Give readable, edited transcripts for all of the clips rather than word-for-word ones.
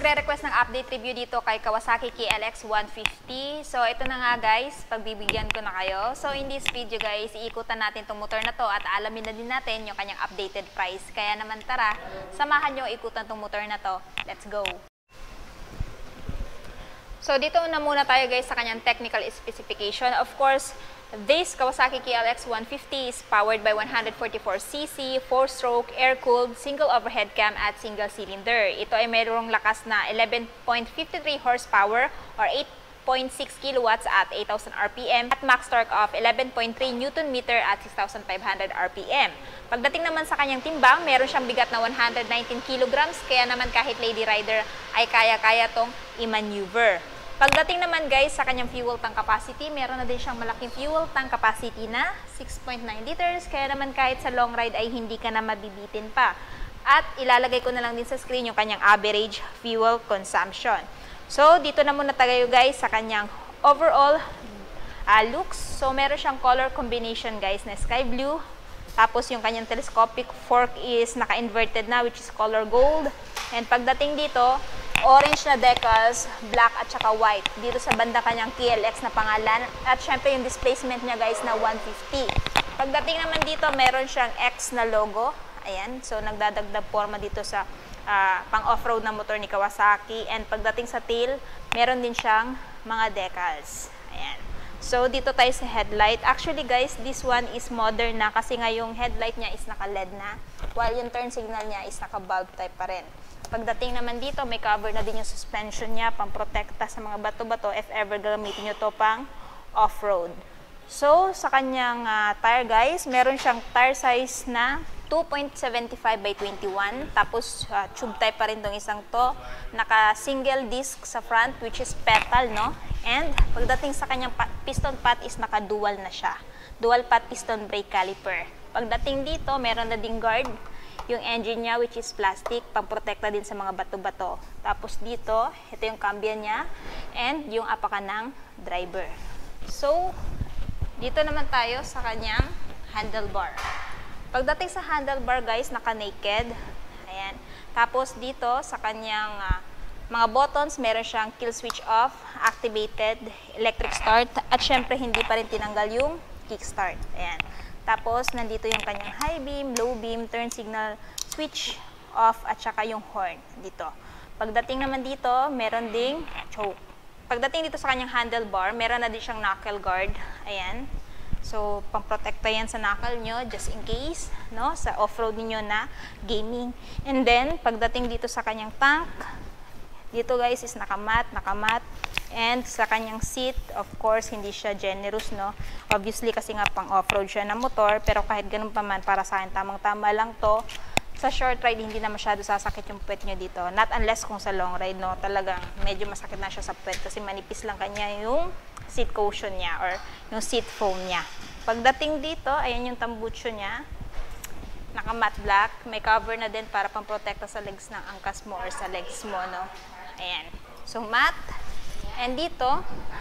nagre-request ng update review dito kay Kawasaki KLX 150. So, ito na nga guys, pagbibigyan ko na kayo. So, in this video guys, iikutan natin itong motor na to at alamin na din natin yung kanyang updated price. Kaya naman tara, samahan nyo ikutan itong motor na to. Let's go! So, dito na muna tayo guys sa kanyang technical specification. Of course, this Kawasaki KLX 150 is powered by 144cc, 4-stroke, air-cooled, single overhead cam at single cylinder. Ito ay mayroong lakas na 11.53 horsepower or 8.6 kilowatts at 8,000 RPM at max torque of 11.3 Newton meter at 6,500 RPM. Pagdating naman sa kanyang timbang, meron siyang bigat na 119 kilograms, kaya naman kahit lady rider ay kaya-kaya tong i-maneuver. Pagdating naman guys sa kanyang fuel tank capacity, meron na din siyang malaking fuel tank capacity na 6.9 liters. Kaya naman kahit sa long ride ay hindi ka na mabibitin pa. At ilalagay ko na lang din sa screen yung kanyang average fuel consumption. So dito na muna tayo guys sa kanyang overall looks. So meron siyang color combination guys na sky blue. Tapos yung kanyang telescopic fork is naka-inverted na, which is color gold. And pagdating dito, orange na decals, black at saka white. Dito sa banda kanyang KLX na pangalan. At syempre yung displacement niya guys na 150. Pagdating naman dito, meron siyang X na logo. Ayan, so nagdadagdag forma dito sa pang off-road na motor ni Kawasaki. And pagdating sa tail, meron din siyang mga decals. Ayan. So, dito tayo sa headlight. Actually guys, this one is modern na kasi nga yung headlight niya is naka-LED na. While yung turn signal niya is naka-bulb type pa rin. Pagdating naman dito, may cover na din yung suspension niya, pang-protekta sa mga bato-bato if ever gagamitin nyo to pang off-road. So, sa kanyang tire guys, meron siyang tire size na 2.75 by 21. Tapos, tube type pa rin tong isang to. Naka-single disc sa front, which is petal, no? And, pagdating sa kanyang piston pot is naka-dual na siya. Dual pot piston brake caliper. Pagdating dito, meron na ding guard. Yung engine niya, which is plastic, pang-protekta din sa mga bato-bato. Tapos dito, ito yung cambio niya, and yung apakan ng driver. So, dito naman tayo sa kanyang handlebar. Pagdating sa handlebar, guys, naka-naked. Ayan. Tapos dito, sa kanyang mga buttons, meron siyang kill switch off, activated, electric start, at syempre, hindi pa rin tinanggal yung kickstart. Ayan. Tapos, nandito yung kanyang high beam, low beam, turn signal, switch off, at saka yung horn dito. Pagdating naman dito, meron ding choke. Pagdating dito sa kanyang handlebar, meron na din siyang knuckle guard. Ayan. So, pang-protekta yan sa knuckle nyo, just in case, no? Sa off-road niyo na gaming. And then, pagdating dito sa kanyang tank, dito guys is nakamat. And sa kanyang seat, of course, hindi siya generous, no? Obviously, kasi nga pang off-road siya na motor. Pero kahit ganun pa man, para sa akin, tamang-tama lang to. Sa short ride, hindi na masyado sasakit yung puwet nyo dito. Not unless kung sa long ride, no? Talagang medyo masakit na siya sa puwet kasi manipis lang kanya yung seat cushion niya or yung seat foam niya. Pagdating dito, ayan yung tambucho niya. Naka-matte black. May cover na din para pang-protekta sa legs ng angkas mo or sa legs mo, no? Ayan. So, matte. And dito,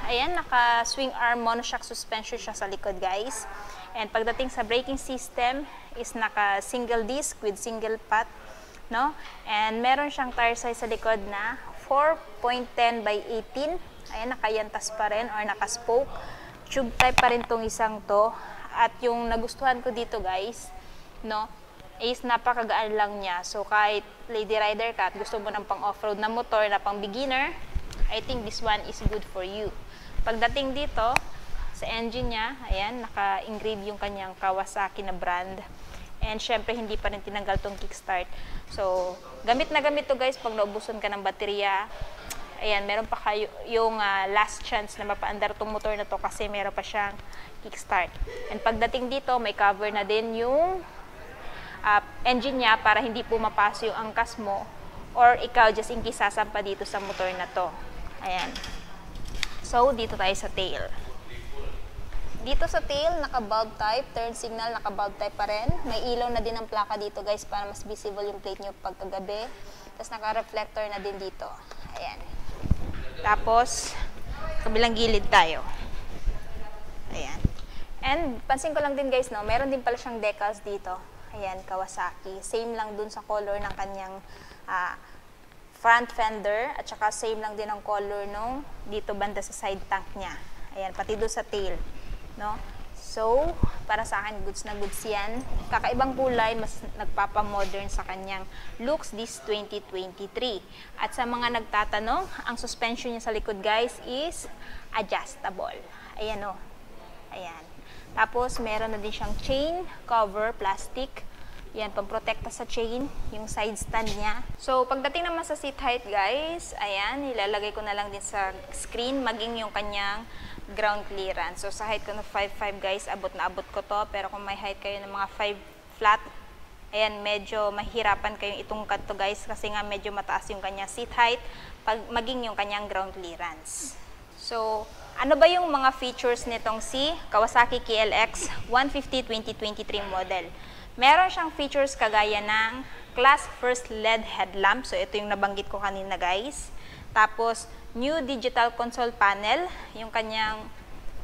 ayan, naka-swing arm monoshock suspension siya sa likod, guys. And pagdating sa braking system, is naka-single disc with single pot, no? And meron siyang tire size sa likod na 4.10 by 18. Ayan, nakayantas pa rin or naka-spoke. Tube type pa rin tong isang to. At yung nagustuhan ko dito, guys, no, is napakagaan lang niya. So, kahit lady rider ka at gusto mo ng pang off-road na motor na pang beginner, I think this one is good for you. Pagdating dito, sa engine niya, ayan, naka-engrave yung kanyang Kawasaki na brand. And syempre, hindi pa rin tinanggal tong kickstart. So, gamit na gamit to guys pag naubusan ka ng baterya. Ayan, meron pa kayo yung last chance na mapaandar tong motor na to kasi meron pa siyang kickstart. And pagdating dito, may cover na din yung engine niya para hindi pumapaso yung angkas mo or ikaw just in case sasampa dito sa motor na to. Ayan. So, dito tayo sa tail. Dito sa tail, naka-bulb type, turn signal, naka-bulb type pa rin. May ilaw na din ang plaka dito guys para mas visible yung plate nyo pagkagabi. Tapos naka-reflector na din dito. Ayan. Tapos, kabilang gilid tayo. Ayan. And, pansin ko lang din guys, no, meron din pala siyang decals dito. Ayan, Kawasaki. Same lang dun sa color ng kanyang front fender at saka same lang din ang color nung dito banda sa side tank niya. Ayan, pati doon sa tail, no? So, para sa akin, goods na goods yan. Kakaibang kulay, mas nagpapamodern sa kanyang looks this 2023. At sa mga nagtatanong, ang suspension niya sa likod, guys, is adjustable. Ayan o. Ayan. Tapos, meron na din siyang chain cover, plastic. Yan, pamprotekta sa chain, yung side stand niya. So, pagdating naman sa seat height, guys, ayan, ilalagay ko na lang din sa screen, maging yung kanyang ground clearance. So, sa height ko na 5'5", guys, abot na abot ko to. Pero kung may height kayo ng mga 5 flat, ayan, medyo mahirapan kayong itungkad to, guys, kasi nga medyo mataas yung kanyang seat height, maging yung kanyang ground clearance. So, ano ba yung mga features nitong si Kawasaki KLX 150 2023 model? Meron siyang features kagaya ng class first LED headlamp. So, ito yung nabanggit ko kanina, guys. Tapos, new digital console panel, yung kanyang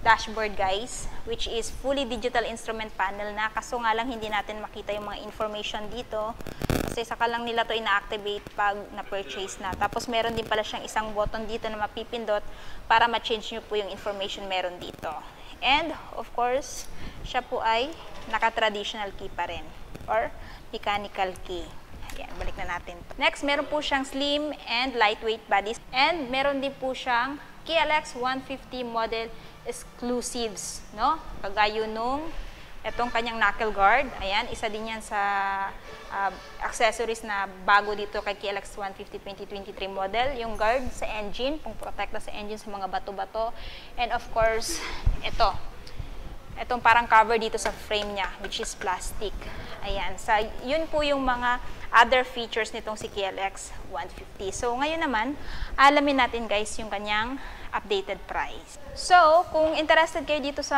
dashboard, guys, which is fully digital instrument panel na. Kaso nga lang, hindi natin makita yung mga information dito. Kasi saka lang nila to ina-activate pag na-purchase na. Tapos, meron din pala siyang isang button dito na mapipindot para ma-change nyo po yung information meron dito. And, of course, siya po ay naka-traditional key pa rin or mechanical key. Ayan, balik na natin to. Next, meron po siyang slim and lightweight bodies. And meron din po siyang KLX 150 model exclusives, no? Kagaya nung itong kanyang knuckle guard. Ayan, isa din yan sa accessories na bago dito kay KLX 150 2023 model. Yung guard sa engine, pang protekta sa engine sa mga bato-bato. And of course, itong parang cover dito sa frame niya, which is plastic. Ayan. So, yun po yung mga other features nitong si KLX 150. So, ngayon naman, alamin natin, guys, yung kanyang updated price. So, kung interested kayo dito sa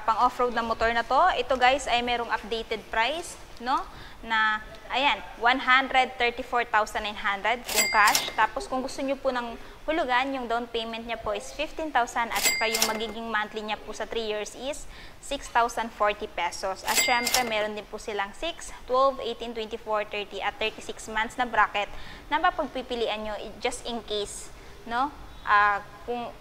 pang-off-road na motor na to, ito, guys, ay merong updated price, no? Na, ayan, 134,900 kung cash. Tapos, kung gusto nyo po ng hulugan, yung down payment niya po is 15,000 at saka yung magiging monthly niya po sa 3 years is 6,040 pesos. At syempre, meron din po silang 6, 12, 18, 24, 30 at 36 months na bracket na mapagpipilian nyo just in case, no? Kung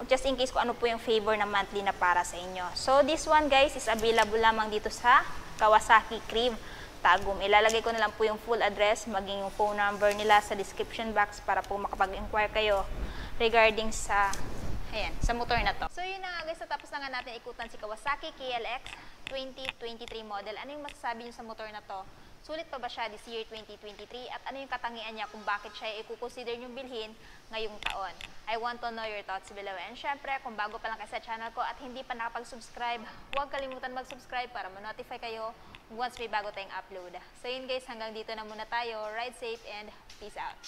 ano po yung favor na monthly na para sa inyo. So, this one, guys, is available lamang dito sa Kawasaki Crib Tagum. Ilalagay ko na lang po yung full address, maging yung phone number nila sa description box para po makapag-inquire kayo regarding sa, ayan, sa motor na to. So yun na nga, guys, tapos na nga natin ikutan si Kawasaki KLX 2023 model. Ano yung masasabi niyo sa motor na to? Sulit pa ba siya this year 2023? At ano yung katangian niya kung bakit siya i-consider niyong bilhin ngayong taon? I want to know your thoughts below. And syempre, kung bago pa lang kayo sa channel ko at hindi pa nakapag-subscribe, huwag kalimutan mag-subscribe para ma-notify kayo once may bago tayong upload. So yun, guys, hanggang dito na muna tayo. Ride safe and peace out!